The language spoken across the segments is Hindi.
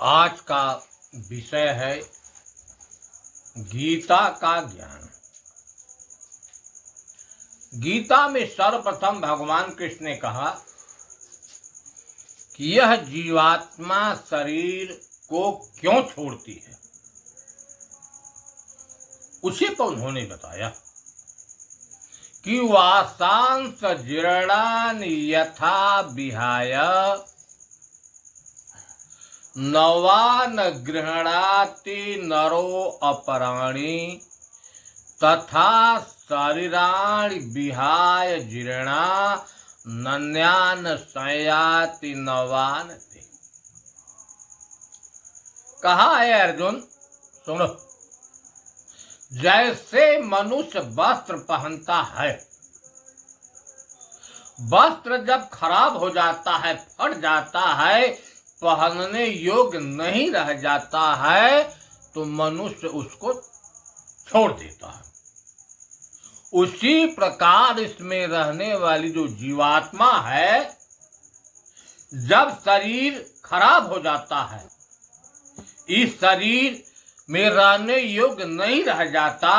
आज का विषय है गीता का ज्ञान। गीता में सर्वप्रथम भगवान कृष्ण ने कहा कि यह जीवात्मा शरीर को क्यों छोड़ती है। उसी पर उन्होंने बताया कि वासांस जीर्णान यथा विहाय नवान गृह्णाति नरो अपराणि तथा शरीराणि विहाय जीर्णा नन्यान संयाति नवान ते। कहा है अर्जुन, सुनो, जैसे मनुष्य वस्त्र पहनता है, वस्त्र जब खराब हो जाता है, फट जाता है, पहनने योग्य नहीं रह जाता है, तो मनुष्य उसको छोड़ देता है। उसी प्रकार इसमें रहने वाली जो जीवात्मा है, जब शरीर खराब हो जाता है, इस शरीर में रहने योग्य नहीं रह जाता,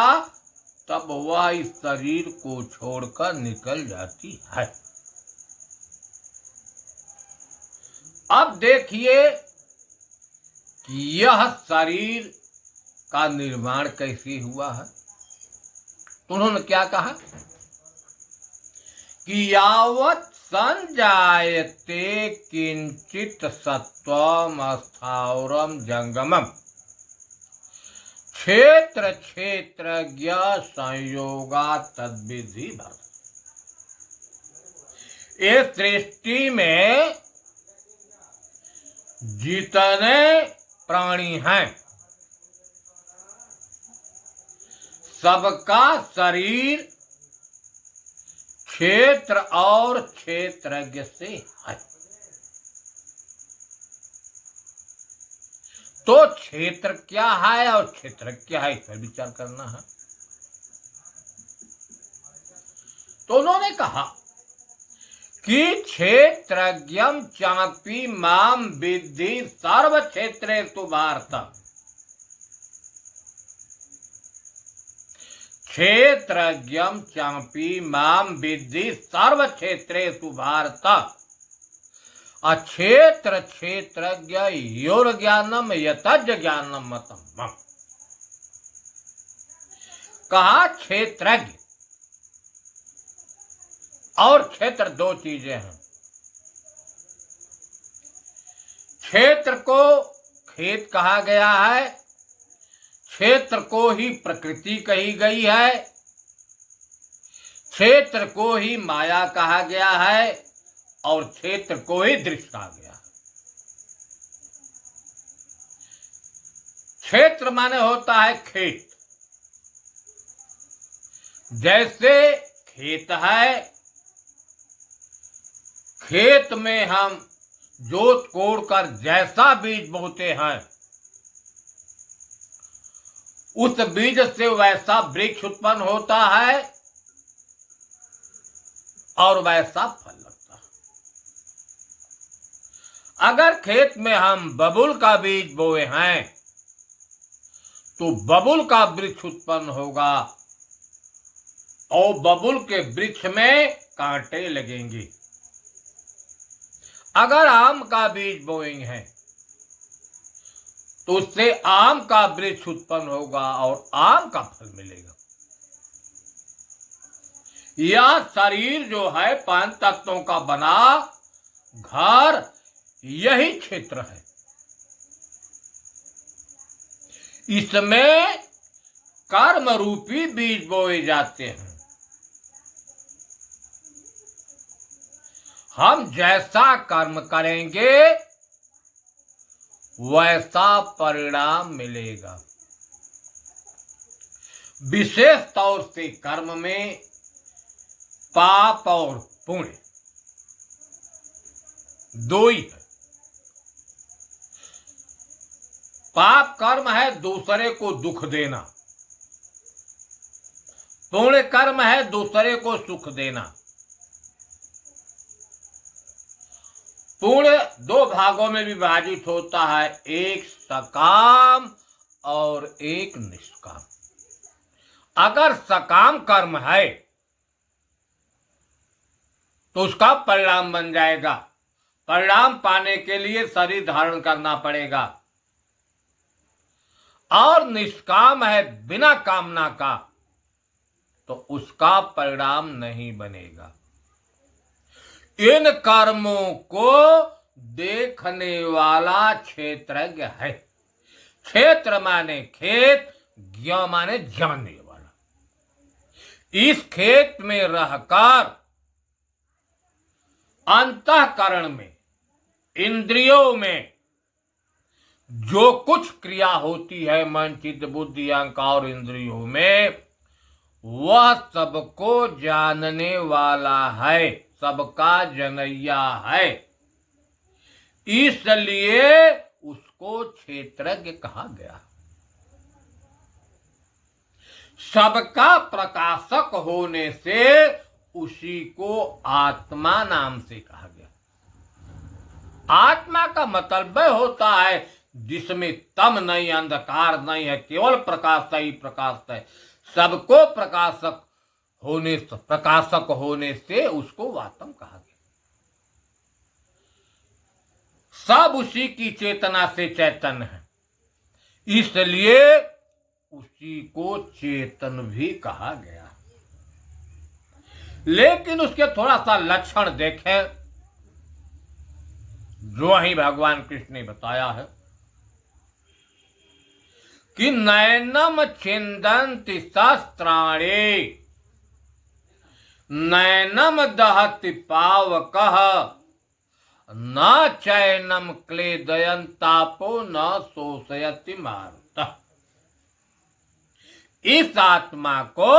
तब वह इस शरीर को छोड़कर निकल जाती है। अब देखिए कि यह शरीर का निर्माण कैसे हुआ है। तो उन्होंने क्या कहा कि यावत् संजायते किंचित सत्वम स्थावरम जंगमम क्षेत्र क्षेत्रज्ञ संयोगा तद्विधि भव। इस सृष्टि में जितने प्राणी हैं, सबका शरीर क्षेत्र और क्षेत्रज्ञ से है। तो क्षेत्र क्या है और क्षेत्र क्या है, इस पर विचार करना है। तो उन्होंने कहा कि क्षेत्रज्ञम चापि माम विद्धि सर्व क्षेत्रेषु भारत। क्षेत्रज्ञम चापि माम विद्धि सर्व क्षेत्रेषु भारत। क्षेत्र क्षेत्रज्ञ योर ज्ञानम यतज ज्ञानम मतम। कहा क्षेत्रज्ञ और क्षेत्र दो चीजें हैं। क्षेत्र को खेत कहा गया है, क्षेत्र को ही प्रकृति कही गई है, क्षेत्र को ही माया कहा गया है और क्षेत्र को ही दृश्य कहा गया है। क्षेत्र माने होता है खेत। जैसे खेत है, खेत में हम जोत कोड़ कर जैसा बीज बोते हैं, उस बीज से वैसा वृक्ष उत्पन्न होता है और वैसा फल लगता है। अगर खेत में हम बबुल का बीज बोए हैं तो बबुल का वृक्ष उत्पन्न होगा और बबुल के वृक्ष में कांटे लगेंगे। अगर आम का बीज बोएंगे हैं तो उससे आम का वृक्ष उत्पन्न होगा और आम का फल मिलेगा। यह शरीर जो है पांच तत्वों का बना घर, यही क्षेत्र है। इसमें कर्म रूपी बीज बोए जाते हैं। हम जैसा कर्म करेंगे वैसा परिणाम मिलेगा। विशेष तौर से कर्म में पाप और पुण्य दो ही है। पाप कर्म है दूसरे को दुख देना, पुण्य कर्म है दूसरे को सुख देना। पुण्य दो भागों में विभाजित होता है, एक सकाम और एक निष्काम। अगर सकाम कर्म है तो उसका परिणाम बन जाएगा। परिणाम पाने के लिए शरीर धारण करना पड़ेगा। और निष्काम है बिना कामना का, तो उसका परिणाम नहीं बनेगा। इन कर्मों को देखने वाला क्षेत्रज्ञ है। क्षेत्र माने खेत, ज्ञ माने जानने वाला। इस खेत में रहकर अंतःकरण में, इंद्रियों में जो कुछ क्रिया होती है मन चित्त बुद्धि अहंकार और इंद्रियों में, वह सबको जानने वाला है, सबका जनैया है। इसलिए उसको क्षेत्रज्ञ कहा गया। सबका प्रकाशक होने से उसी को आत्मा नाम से कहा गया। आत्मा का मतलब होता है जिसमें तम नहीं, अंधकार नहीं है, केवल प्रकाश ही प्रकाश है। सबको प्रकाशक होने से उसको आत्म कहा गया। सब उसी की चेतना से चैतन्य है, इसलिए उसी को चेतन भी कहा गया। लेकिन उसके थोड़ा सा लक्षण देखें, जो ही भगवान कृष्ण ने बताया है कि नैनम छिंदन्ति शस्त्राणि, नैनम दहति पावकः, न चैनम क्लेदयन्तापो न शोषयति मारुतः। इस आत्मा को,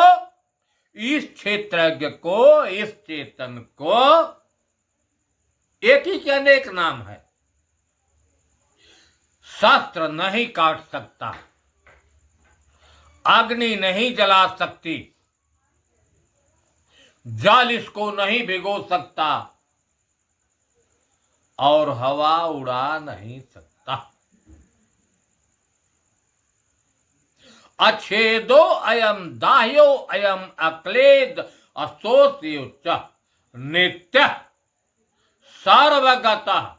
इस क्षेत्रज्ञ को, इस चेतन को, एक ही के अनेक नाम है। शस्त्र नहीं काट सकता, अग्नि नहीं जला सकती, जल इसको नहीं भिगो सकता और हवा उड़ा नहीं सकता। अच्छेदो अयम दाह्यो अयम अक्लेद असोस्योच्च नित्य सर्वगतः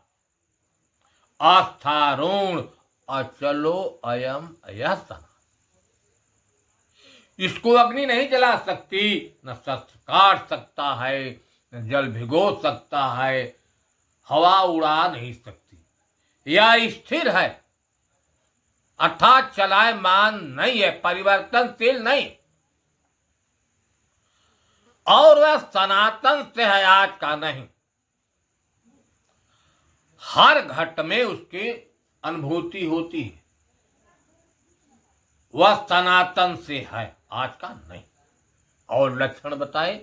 आस्थारूण अचलो अयम अयसः। इसको अग्नि नहीं जला सकती, न शस्त्र काट सकता है, न जल भिगो सकता है, हवा उड़ा नहीं सकती। यह स्थिर है, अर्थात चलायमान नहीं है, परिवर्तनशील नहीं, और वह सनातन से है, आज का नहीं। हर घट में उसकी अनुभूति होती है, वह सनातन से है, आज का नहीं। और लक्षण बताए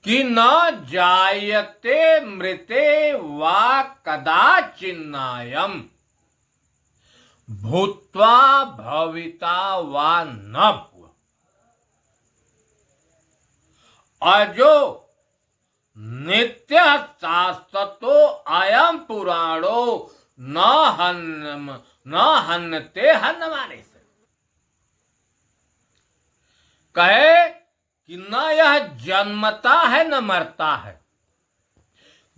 कि न जायते मृते वा कदाचिन्नायम भूत्वा भविता वा न भूः। अजो नित्य शाश्वतो अयम पुराणो न हन्यते हन्यमाने से। कहे कि न यह जन्मता है न मरता है,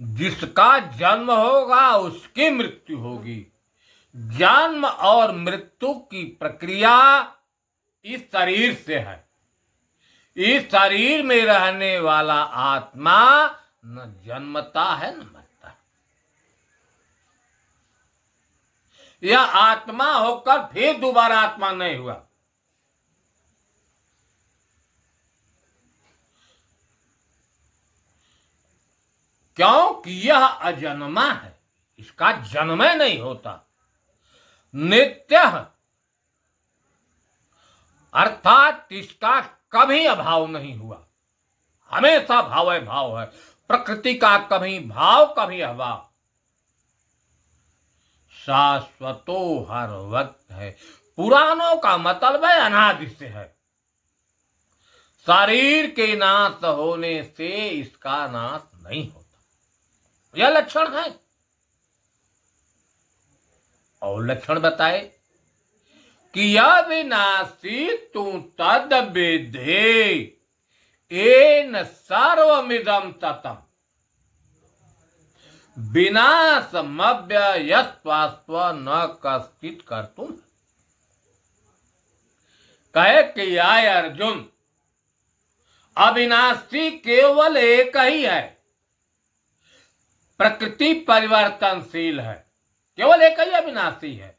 जिसका जन्म होगा उसकी मृत्यु होगी। जन्म और मृत्यु की प्रक्रिया इस शरीर से है। इस शरीर में रहने वाला आत्मा न जन्मता है न मरता है। यह आत्मा होकर फिर दोबारा आत्मा नहीं हुआ। क्योंकि यह अजन्मा है, इसका जन्म नहीं होता। नित्य अर्थात इसका कभी अभाव नहीं हुआ, हमेशा भाव है, भाव है। प्रकृति का कभी भाव कभी अभाव, शाश्वतो हर वक्त है। पुराणों का मतलब है अनादि से है। शरीर के नाश होने से इसका नाश नहीं होता। यह लक्षण है। और लक्षण बताए कि अविनाशी तू तद विधे एन सर्वमिदं ततम् विनाशमव्ययस्वास्व न कश्चित् कर्तुम्। कहे कि आय अर्जुन, अविनाशी केवल एक ही है, प्रकृति परिवर्तनशील है, केवल एक ही अविनाशी है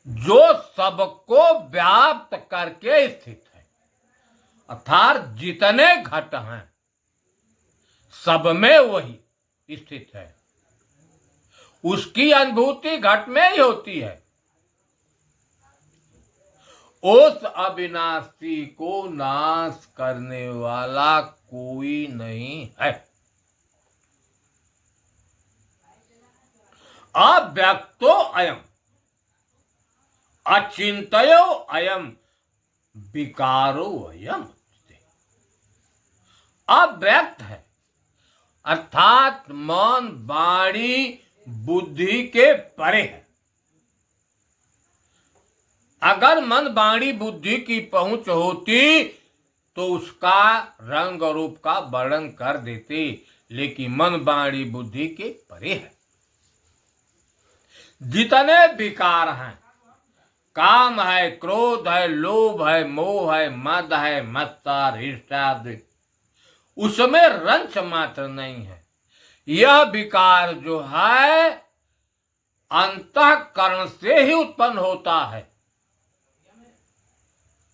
जो सबको व्याप्त करके स्थित है। अर्थात जितने घट हैं सब में वही स्थित है, उसकी अनुभूति घट में ही होती है। उस अविनाशी को नाश करने वाला कोई नहीं है। अव्यक्तो अयम अचिंतयो अयम विकारो अयम। अव्यक्त है अर्थात मन वाणी बुद्धि के परे है। अगर मन वाणी बुद्धि की पहुंच होती तो उसका रंग रूप का वर्णन कर देते, लेकिन मन वाणी बुद्धि के परे है। जितने विकार हैं, काम है, क्रोध है, लोभ है, मोह है, मद है, मत्सर, ईर्ष्या, उसमें रंच मात्र नहीं है। यह विकार जो है अंतःकरण से ही उत्पन्न होता है।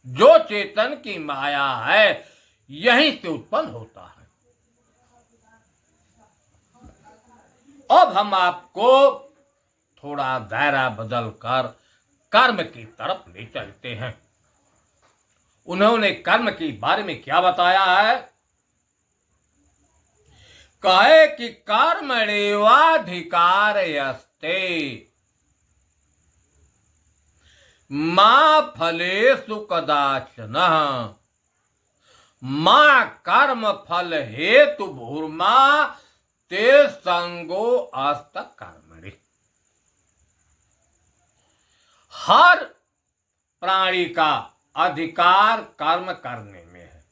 जो चेतन की माया है यहीं से उत्पन्न होता है। अब हम आपको थोड़ा दायरा बदल कर कर्म की तरफ ले चलते हैं। उन्होंने कर्म के बारे में क्या बताया है? कहे कि कर्मण्येवाधिकार यस्ते मा फलेषु कदाचन मा कर्म फल हेतु भूर्मा ते संगो अस्त कर्मणि। हर प्राणी का अधिकार कर्म करने में है।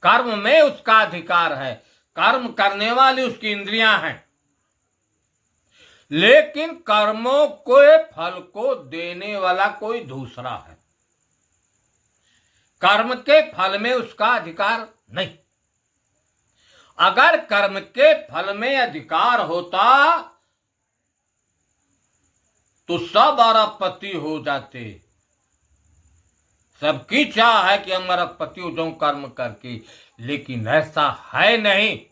कर्म में उसका अधिकार है, कर्म करने वाली उसकी इंद्रियां हैं, लेकिन कर्मों के फल को देने वाला कोई दूसरा है। कर्म के फल में उसका अधिकार नहीं। अगर कर्म के फल में अधिकार होता तो सब अरबपति हो जाते। सबकी चाह है कि हम अरबपति हो जाऊं कर्म करके, लेकिन ऐसा है नहीं।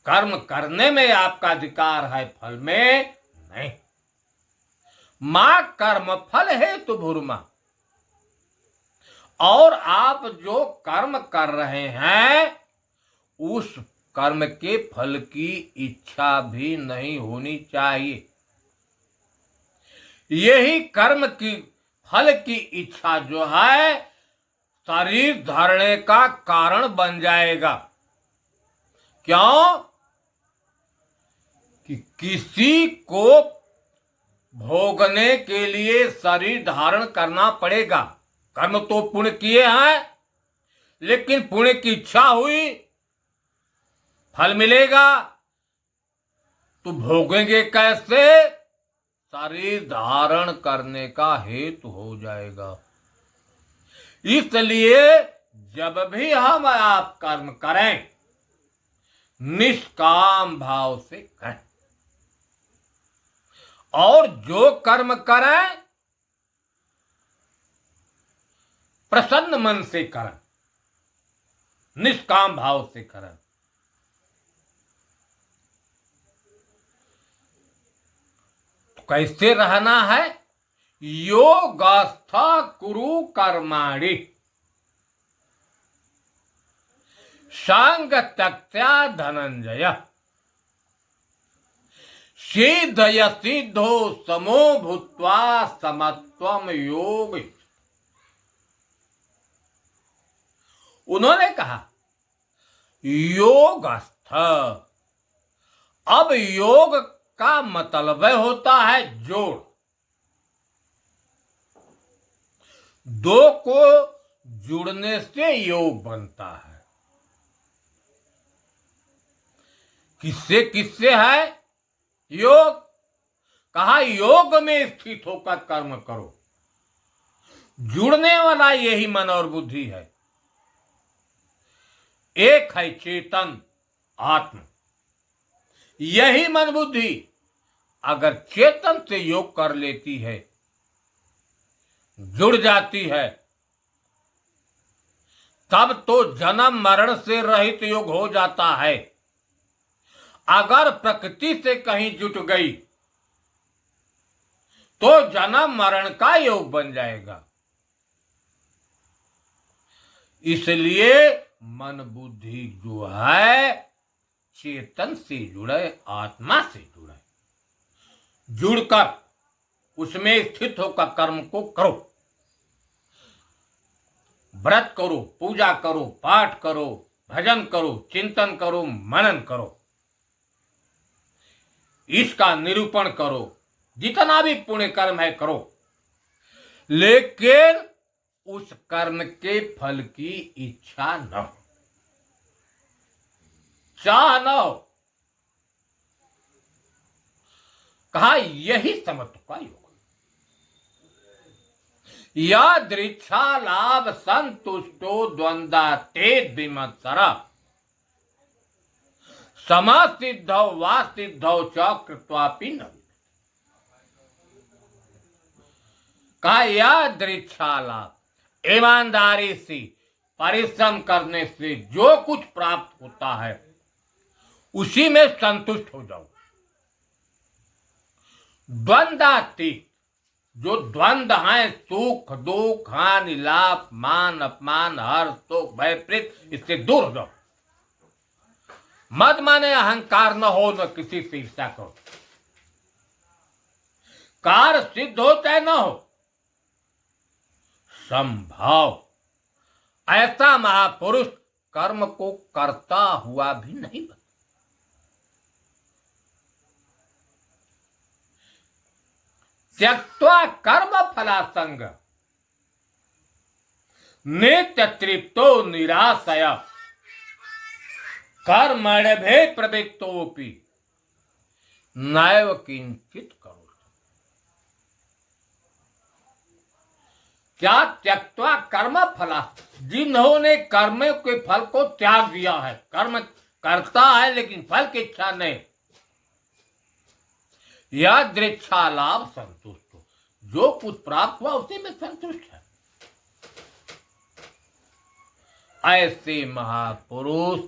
कर्म करने में आपका अधिकार है, फल में नहीं। मां कर्म फल हेतु भूर्मा। और आप जो कर्म कर रहे हैं उस कर्म के फल की इच्छा भी नहीं होनी चाहिए। यही कर्म की फल की इच्छा जो है शरीर धारणे का कारण बन जाएगा। क्यों? कि किसी को भोगने के लिए शरीर धारण करना पड़ेगा। कर्म तो पुण्य किए हैं, लेकिन पुण्य की इच्छा हुई, फल मिलेगा तो भोगेंगे कैसे? शरीर धारण करने का हेतु हो जाएगा। इसलिए जब भी हम आप कर्म करें निष्काम भाव से करें, और जो कर्म करें प्रसन्न मन से करें, निष्काम भाव से करें। तो कैसे रहना है? योगस्थ कुरु कर्माणि सांग तक्त्या धनंजय सिद्धय सिद्धो समो भूत्वा समत्वम योग। उन्होंने कहा योगस्थ। अब योग का मतलब होता है जोड़। दो को जुड़ने से योग बनता है। किससे किससे है योग? कहा योग में स्थित होकर कर्म करो। जुड़ने वाला यही मन और बुद्धि है। एक है चेतन आत्म। यही मन बुद्धि अगर चेतन से योग कर लेती है, जुड़ जाती है, तब तो जन्म मरण से रहित योग हो जाता है। अगर प्रकृति से कहीं जुट गई तो जन्म मरण का योग बन जाएगा। इसलिए मन बुद्धि जो है चेतन से जुड़े, आत्मा से जुड़े। जुड़कर उसमें स्थित होकर कर्म को करो। व्रत करो, पूजा करो, पाठ करो, भजन करो, चिंतन करो, मनन करो, इसका निरूपण करो। जितना भी पुण्य कर्म है करो, लेकिन उस कर्म के फल की इच्छा न हो, चाह न हो। कहा यही समत्व का योग। यदृच्छा लाभ संतुष्टो द्वंद्वातेद विमत्सरा समसिद्धौ वा सिद्धौ च कृत्वापि न। कहा यदृच्छा लाभ, ईमानदारी से परिश्रम करने से जो कुछ प्राप्त होता है उसी में संतुष्ट हो जाओ। द्वंद्वातीत, जो द्वंद्व है, सुख दुख, हानि लाभ, मान अपमान, हर्ष शोक भय प्रीत, इससे दूर हो जाओ। मत माने अहंकार न हो, न किसी से ईर्ष्या करो। कार्य सिद्ध हो चाहे न हो, संभाव। ऐसा महापुरुष कर्म को करता हुआ भी नहीं बनता। त्यक्त्वा कर्म फलासंग नित्य तृप्तो निराशय कर्मण्यभे प्रवृत्तोपि नैव किंचित करो। क्या त्यक्त्वा कर्म फला, जिन्होंने कर्म के फल को त्याग दिया है, कर्म करता है लेकिन फल की इच्छा नहीं, यदृच्छा लाभ संतुष्ट, जो कुछ प्राप्त हुआ उसी में संतुष्ट है। ऐसे महापुरुष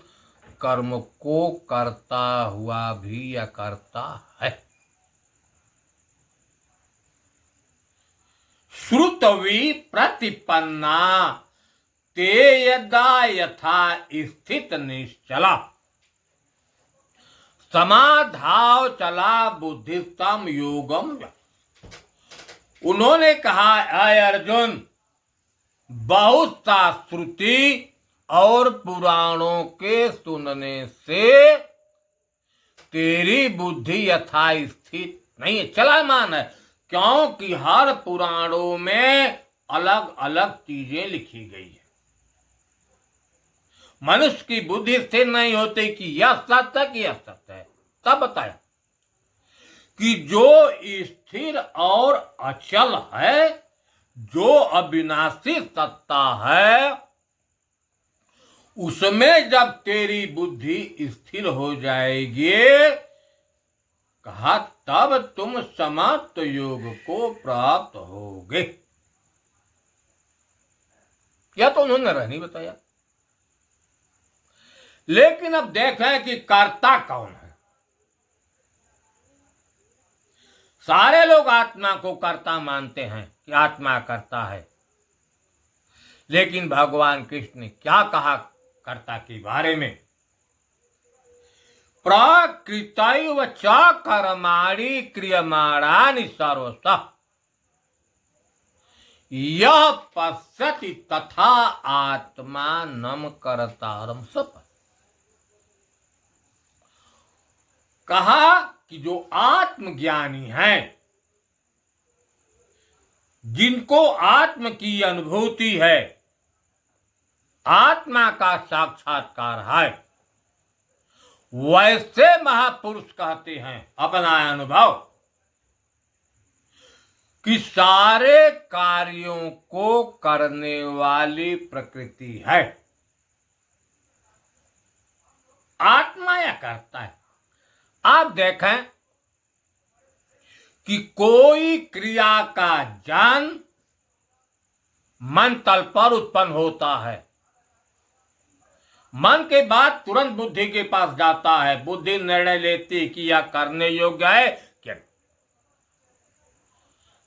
कर्म को करता हुआ भी अकर्ता है। श्रुतवी प्रतिपन्ना ते यदा यथा स्थित निश्चला समाधाव चला बुद्धिस्तम योगम। उन्होंने कहा, अय अर्जुन, बहुत सा श्रुति और पुराणों के सुनने से तेरी बुद्धि यथा स्थित नहीं है, चलायमान है। क्योंकि हर पुराणों में अलग अलग चीजें लिखी गई है। मनुष्य की बुद्धि स्थिर नहीं होती कि यह सत्य है कि यह सत्य है। तब बताया कि जो स्थिर और अचल है, जो अविनाशी सत्ता है, उसमें जब तेरी बुद्धि स्थिर हो जाएगी, कहा तब तुम समाप्त योग को प्राप्त होगे। यह तो उन्होंने नहीं बताया। लेकिन अब देखें कि कर्ता कौन है। सारे लोग आत्मा को कर्ता मानते हैं कि आत्मा कर्ता है, लेकिन भगवान कृष्ण ने क्या कहा कर्ता के बारे में? प्रकृतैव च कर्माणि क्रियमाणानि सर्वशः यः पश्यति तथा आत्मानं कर्तारं स पश्यति। कहा कि जो आत्मज्ञानी हैं, जिनको आत्म की अनुभूति है, आत्मा का साक्षात्कार है, वैसे महापुरुष कहते हैं अपना अनुभव कि सारे कार्यों को करने वाली प्रकृति है, आत्मा या करता है। आप देखें कि कोई क्रिया का ज्ञान मन तल पर उत्पन्न होता है, मन के बाद तुरंत बुद्धि के पास जाता है, बुद्धि निर्णय लेती कि यह करने योग्य है क्या।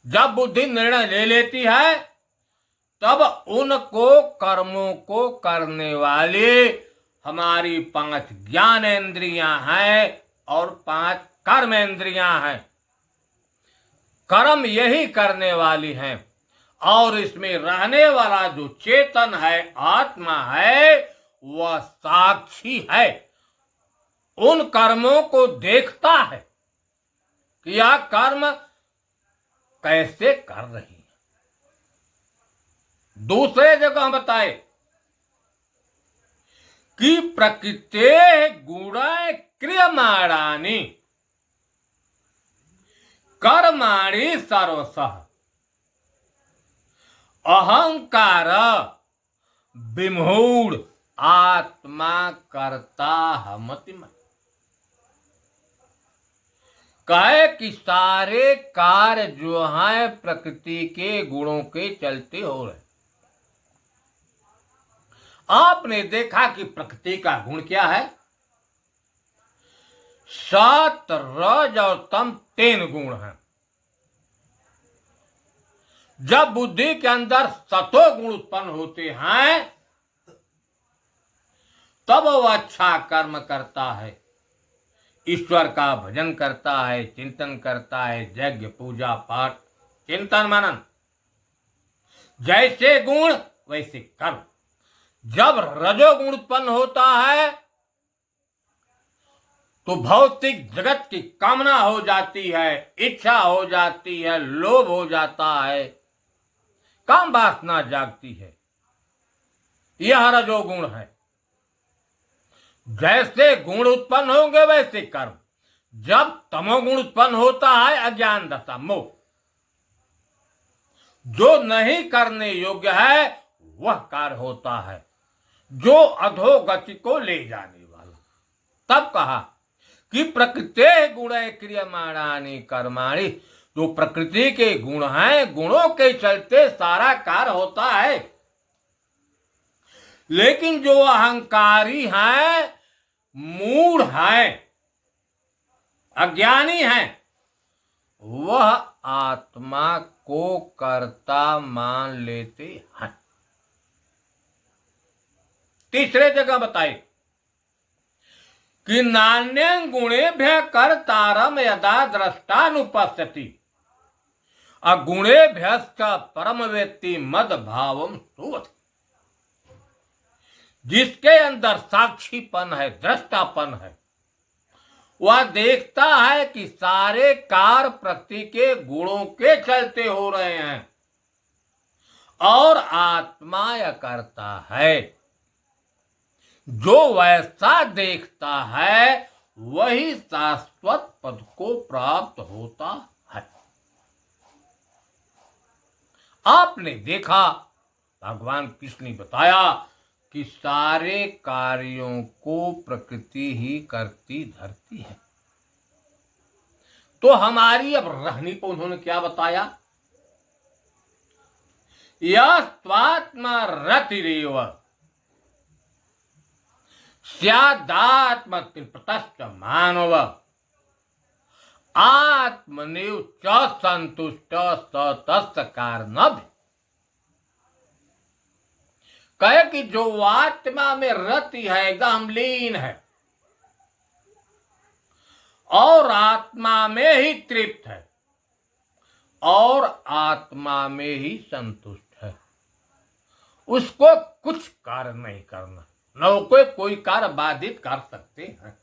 जब बुद्धि निर्णय ले लेती है तब उनको कर्मों को करने वाले हमारी 5 ज्ञानेंद्रियां हैं और 5 कर्मेंद्रियां हैं। कर्म यही करने वाली हैं और इसमें रहने वाला जो चेतन है, आत्मा है, वह साक्षी है, उन कर्मों को देखता है कि यह कर्म कैसे कर रही है। दूसरे जगह बताए कि प्रकृते गुणाय क्रियमाणानि कर्माणि सर्वशः अहंकार विमूढ़ आत्मा कर्ता हमति मन। कहे कि सारे कार्य जो हैं प्रकृति के गुणों के चलते हो रहे। आपने देखा कि प्रकृति का गुण क्या है? सत, रज और तम 3 गुण हैं। जब बुद्धि के अंदर सतो गुण उत्पन्न होते हैं तब वह अच्छा कर्म करता है, ईश्वर का भजन करता है, चिंतन करता है, यज्ञ पूजा पाठ चिंतन मनन, जैसे गुण वैसे कर्म। जब रजोगुण उत्पन्न होता है तो भौतिक जगत की कामना हो जाती है, इच्छा हो जाती है, लोभ हो जाता है, काम वासना जागती है। यह रजोगुण है। जैसे गुण उत्पन्न होंगे वैसे कर्म। जब तमोगुण उत्पन्न होता है, अज्ञान दशा मोह, जो नहीं करने योग्य है वह कार्य होता है, जो अधोगति को ले जाने वाला। तब कहा कि प्रकृते गुणे क्रियमाणानि कर्माणि, जो प्रकृति के गुण हैं, गुणों के चलते सारा कार्य होता है। लेकिन जो अहंकारी हैं, मूढ़ हैं, अज्ञानी हैं, वह आत्मा को कर्ता मान लेते हैं। तीसरे जगह बताए कि नान्यं गुणेभ्यः कर्तारं यदा द्रष्टानुपश्यति अगुणेभ्यश्च परम वेत्ति मद भावम सुवति। जिसके अंदर साक्षीपन है, दृष्टापन है, वह देखता है कि सारे कार्य प्रकृति के गुणों के चलते हो रहे हैं और आत्मा यह करता है। जो वैसा देखता है वही शाश्वत पद को प्राप्त होता है। आपने देखा, भगवान कृष्ण ने बताया कि सारे कार्यों को प्रकृति ही करती धरती है। तो हमारी अब रहनी पर उन्होंने क्या बताया? यह स्वात्मा रतिरेव स्यादात्म तृप्तश्च मानव आत्मनेव च संतुष्ट स कारणभ। कहे कि जो आत्मा में रति है, एकदम लीन है और आत्मा में ही तृप्त है और आत्मा में ही संतुष्ट है, उसको कुछ कार्य नहीं करना, न कोई कार्य बाधित कर सकते हैं।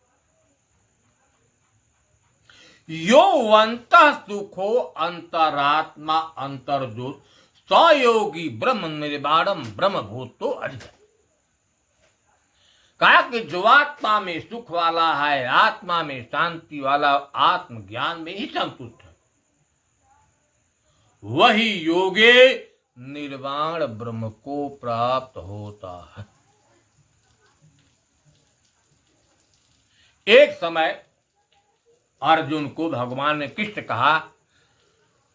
योऽन्तः सुखो अंतरात्मा अंतर्ज्योत सयोगी ब्रह्म निर्वाणम ब्रह्मभूतो अधिगत। कहा कि जो आत्मा में सुख वाला है, आत्मा में शांति वाला, आत्मज्ञान में ही संतुष्ट है, वही योगे निर्वाण ब्रह्म को प्राप्त होता है। एक समय अर्जुन को भगवान ने कृष्ण कहा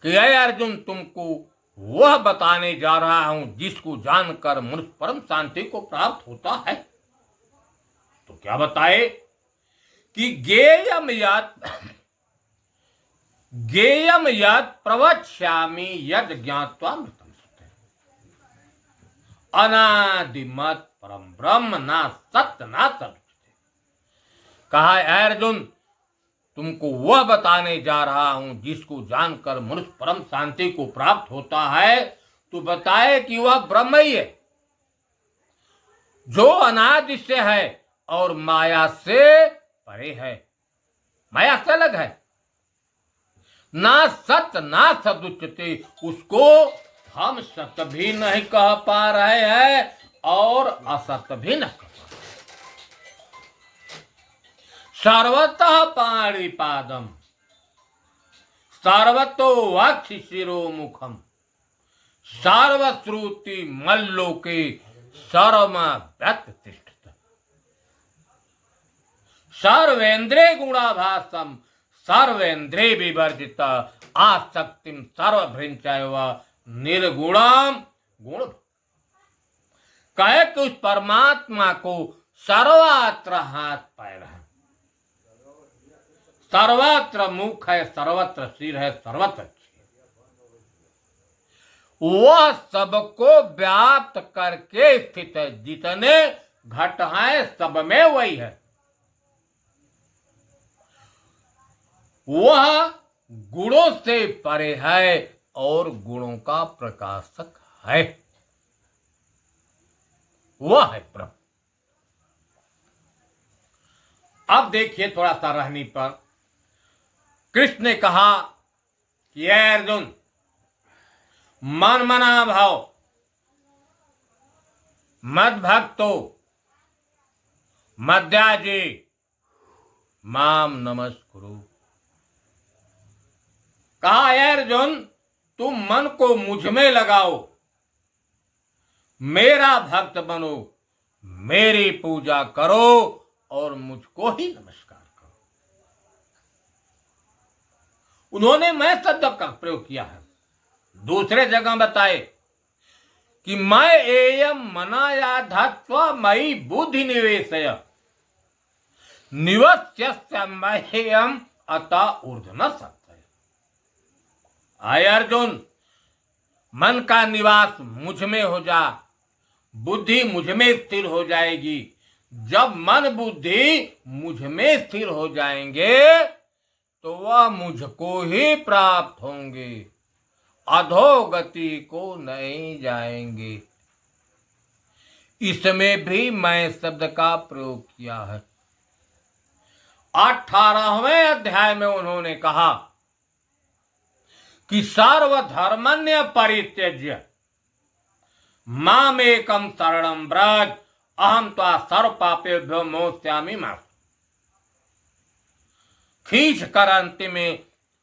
कि अय अर्जुन, तुमको वह बताने जा रहा हूं जिसको जानकर मनुष्य परम शांति को प्राप्त होता है। तो क्या बताए कि गेयम यद प्रवक्ष्यामि यद ज्ञात्वा मृतं सुते अनादिमत परम ब्रह्म ना सत्य ना सत्य। कहा अर्जुन, तुमको वह बताने जा रहा हूं जिसको जानकर मनुष्य परम शांति को प्राप्त होता है। तो बताए कि वह ब्रह्म ही है जो अनादि से है और माया से परे है, माया से अलग है। ना सत्य ना सदुच्यते, उसको हम सत्य भी नहीं कह पा रहे हैं और असत्य भी नहीं कह। सर्वतः पाणिपादम सर्वतो वक्ष शिरोमुखम सर्वश्रुति मल्लोके सर्व व्यतिष्ठित सर्वेन्द्रिय गुणाभासम सर्वेन्द्रिय विवर्जित आसक्तिम सर्वभृंचैव निर्गुणम गुण। कहे कि उस परमात्मा को सर्वत्र हाथ पैर है, सर्वत्र मुख है, सर्वत्र सिर है, सर्वत्र वह सबको व्याप्त करके स्थित है। जितने घट हैं सब में वही है। वह गुणों से परे है और गुणों का प्रकाशक है, वह है ब्रह्म। अब देखिए थोड़ा सा रहनी पर कृष्ण ने कहा कि अर्जुन, मन मना भाव मद भक्तो मद्याजी माम नमस्कुरु। कहा अर्जुन, तुम मन को मुझ में लगाओ, मेरा भक्त बनो, मेरी पूजा करो और मुझको ही नमस्कार करो। उन्होंने मैं शब्द का प्रयोग किया है। दूसरे जगह बताए कि मैं एयम मनाया धत्वा मई बुद्धि निवेशय निवस्यस्य मह्यम अतः ऊर्ध्व सत्य। आय अर्जुन, मन का निवास मुझ में हो जा, बुद्धि मुझ में स्थिर हो जाएगी। जब मन बुद्धि मुझ में स्थिर हो जाएंगे तो वह मुझको ही प्राप्त होंगे, अधोगति को नहीं जाएंगे। इसमें भी मैं शब्द का प्रयोग किया है। 18वें अध्याय में उन्होंने कहा कि सर्वधर्मन्य परित्यज्य मामेकं शरणं व्रज अहम त्वा सर्व पापेभ्यो मोक्ष्यामि मा। खींच कर अंतिम में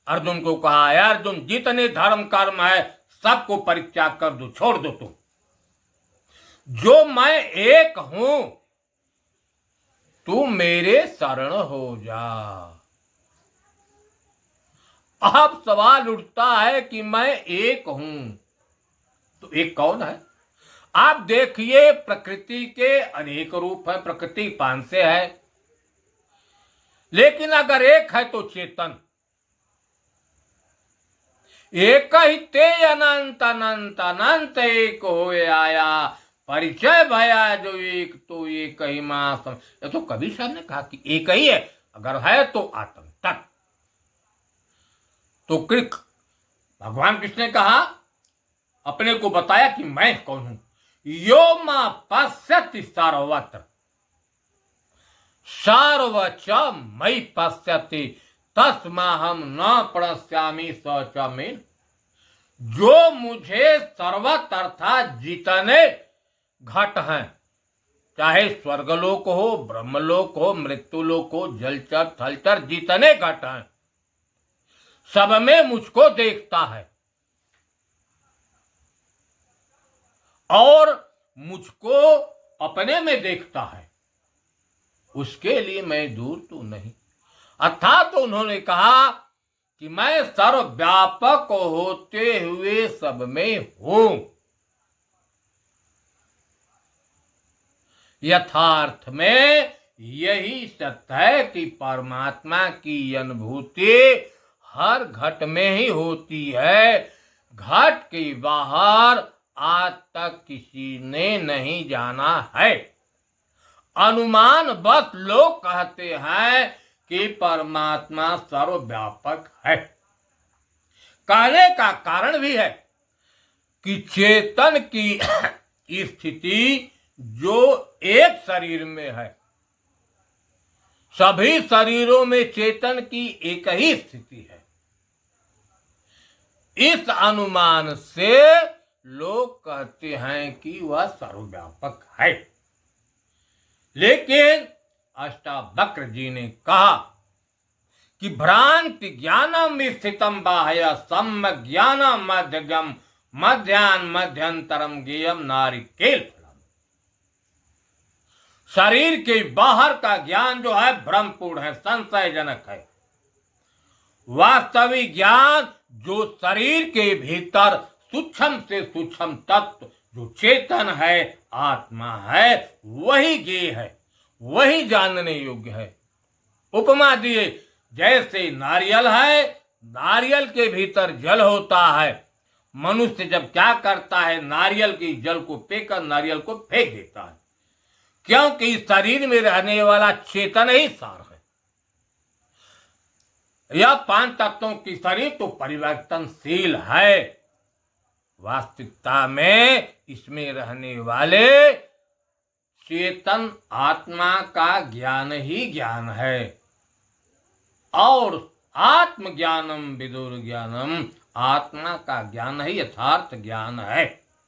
अर्जुन को कहा, अर्जुन जितने धर्म कर्म है सबको परित्याग कर दो, छोड़ दो। तुम जो मैं एक हूं तू मेरे शरण हो जा। अब सवाल उठता है कि मैं एक हूं तो एक कौन है? आप देखिए, प्रकृति के अनेक रूप है, प्रकृति 5 से है, लेकिन अगर एक है तो चेतन एक ही ते अनंत अनंत अनंत एक हो आया परिचय भया जो एक तो एक ही मां। ये तो कबीर साहब ने कहा कि एक ही है, अगर है तो आत्म तक। तो भगवान कृष्ण ने कहा, अपने को बताया कि मैं कौन हूं। यो मां पश्यति सर्वत्र सर्वच मयि पश्यति तस्माहम न प्रणश्यामि स च मे। जो मुझे सर्वतर्था जितने घट हैं, चाहे स्वर्गलोक हो, ब्रह्मलोक हो, मृत्युलोक हो, जलचर थलचर, जितने घट हैं, सब में मुझको देखता है और मुझको अपने में देखता है, उसके लिए मैं दूर तो नहीं। अर्थात तो उन्होंने कहा कि मैं सर्वव्यापक होते हुए सब में हूं। यथार्थ में यही सत्य है कि परमात्मा की अनुभूति हर घट में ही होती है। घट के बाहर आज तक किसी ने नहीं जाना है। अनुमान बस लोग कहते हैं कि परमात्मा सर्वव्यापक है। कहने का कारण भी है कि चेतन की स्थिति जो एक शरीर में है, सभी शरीरों में चेतन की एक ही स्थिति है। इस अनुमान से लोग कहते हैं कि वह सर्वव्यापक है। लेकिन अष्टावक्र जी ने कहा कि भ्रांति ज्ञानम स्थितम बाह्य सम्यक ज्ञानम मध्यगम मध्यान मध्यंतरम ज्ञेयम नारिकेल फलम। शरीर के बाहर का ज्ञान जो है भ्रमपूर्ण है, संशयजनक है। वास्तविक ज्ञान जो शरीर के भीतर सूक्ष्म से सूक्ष्म तत्व जो चेतन है, आत्मा है, वही ज्ञेय है, वही जानने योग्य है। उपमा दिए, जैसे नारियल है, नारियल के भीतर जल होता है। मनुष्य जब क्या करता है, नारियल के जल को पीकर नारियल को फेंक देता है, क्योंकि शरीर में रहने वाला चेतन ही सार है। यह 5 तत्वों की शरीर तो परिवर्तनशील है। वास्तविकता में इसमें रहने वाले चेतन आत्मा का ज्ञान ही ज्ञान है। और आत्मज्ञानम विदुर ज्ञानम, आत्मा का ज्ञान ही यथार्थ ज्ञान है।